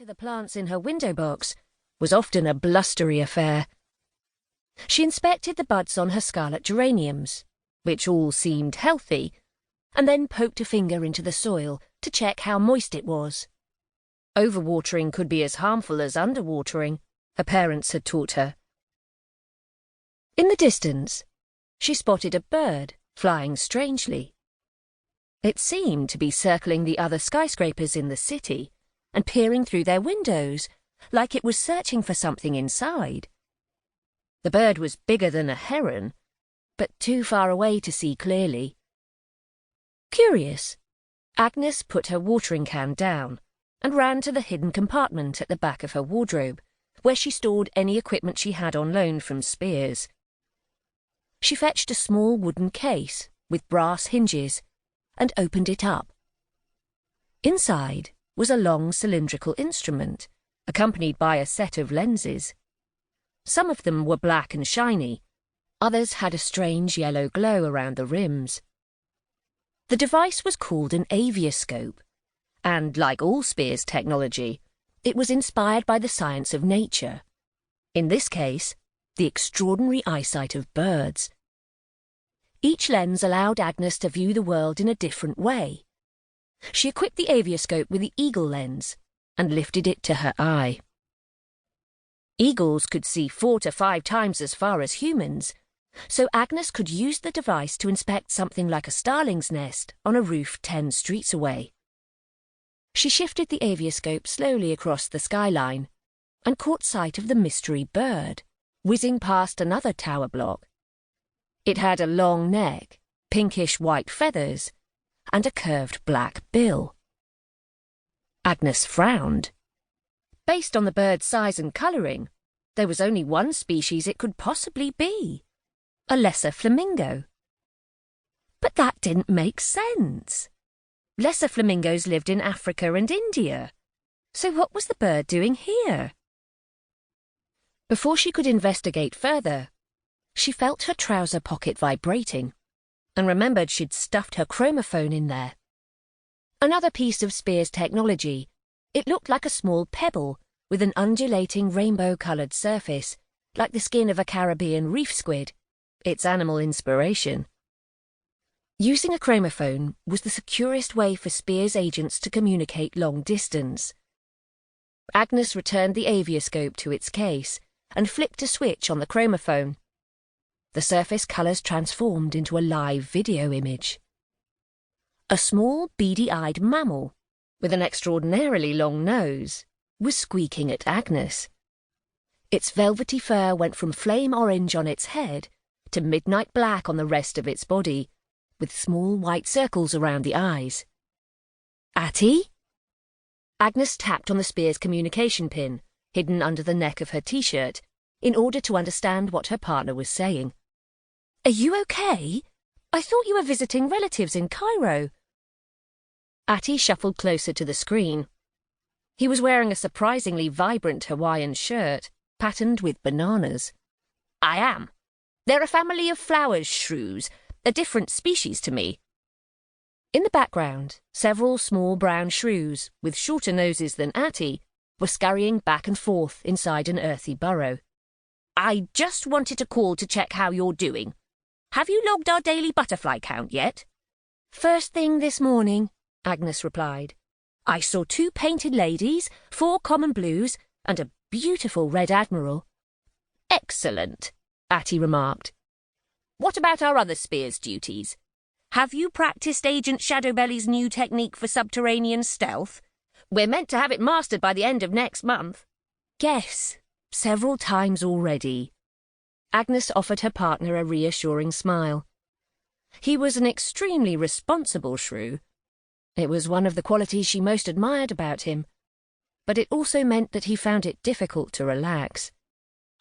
to the plants in her window box was often a blustery affair. She inspected the buds on her scarlet geraniums, which all seemed healthy, and then poked a finger into the soil to check how moist it was. Overwatering could be as harmful as underwatering, her parents had taught her. In the distance, she spotted a bird flying strangely. It seemed to be circling the other skyscrapers in the city and peering through their windows, like it was searching for something inside. The bird was bigger than a heron, but too far away to see clearly. Curious, Agnes put her watering can down and ran to the hidden compartment at the back of her wardrobe, where she stored any equipment she had on loan from Spears. She fetched a small wooden case with brass hinges and opened it up. Inside was a long cylindrical instrument, accompanied by a set of lenses. Some of them were black and shiny, others had a strange yellow glow around the rims. The device was called an avioscope, and, like all Spears technology, it was inspired by the science of nature. In this case, the extraordinary eyesight of birds. Each lens allowed Agnes to view the world in a different way. She equipped the avioscope with the eagle lens and lifted it to her eye. Eagles could see 4 to 5 times as far as humans, so Agnes could use the device to inspect something like a starling's nest on a roof 10 streets away. She shifted the avioscope slowly across the skyline and caught sight of the mystery bird, whizzing past another tower block. It had a long neck, pinkish-white feathers, and a curved black bill. Agnes frowned. Based on the bird's size and colouring, there was only one species it could possibly be, a lesser flamingo. But that didn't make sense. Lesser flamingos lived in Africa and India, so what was the bird doing here? Before she could investigate further, she felt her trouser pocket vibrating and remembered she'd stuffed her chromophone in there. Another piece of Spears technology, it looked like a small pebble with an undulating rainbow-coloured surface, like the skin of a Caribbean reef squid, its animal inspiration. Using a chromophone was the securest way for Spears agents to communicate long distance. Agnes returned the avioscope to its case and flicked a switch on the chromophone. The surface colours transformed into a live video image. A small, beady-eyed mammal, with an extraordinarily long nose, was squeaking at Agnes. Its velvety fur went from flame orange on its head to midnight black on the rest of its body, with small white circles around the eyes. "Attie?" Agnes tapped on the Spears communication pin, hidden under the neck of her t-shirt, in order to understand what her partner was saying. "Are you okay? I thought you were visiting relatives in Cairo." Attie shuffled closer to the screen. He was wearing a surprisingly vibrant Hawaiian shirt, patterned with bananas. "I am. They're a family of flowers shrews, a different species to me." In the background, several small brown shrews, with shorter noses than Attie, were scurrying back and forth inside an earthy burrow. "I just wanted to call to check how you're doing. Have you logged our daily butterfly count yet?" "First thing this morning," Agnes replied. "I saw 2 painted ladies, 4 common blues, and a beautiful red admiral." "Excellent," Attie remarked. "What about our other Spears duties? Have you practiced Agent Shadowbelly's new technique for subterranean stealth? We're meant to have it mastered by the end of next month." "Yes, several times already." Agnes offered her partner a reassuring smile. He was an extremely responsible shrew. It was one of the qualities she most admired about him, but it also meant that he found it difficult to relax.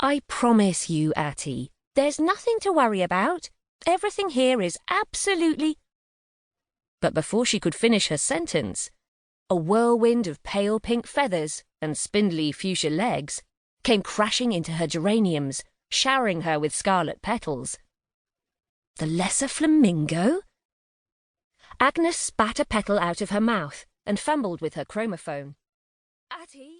"I promise you, Attie, there's nothing to worry about. Everything here is absolutely—" But before she could finish her sentence, a whirlwind of pale pink feathers and spindly fuchsia legs came crashing into her geraniums, showering her with scarlet petals. The lesser flamingo? Agnes spat a petal out of her mouth and fumbled with her chromophone. "Attie,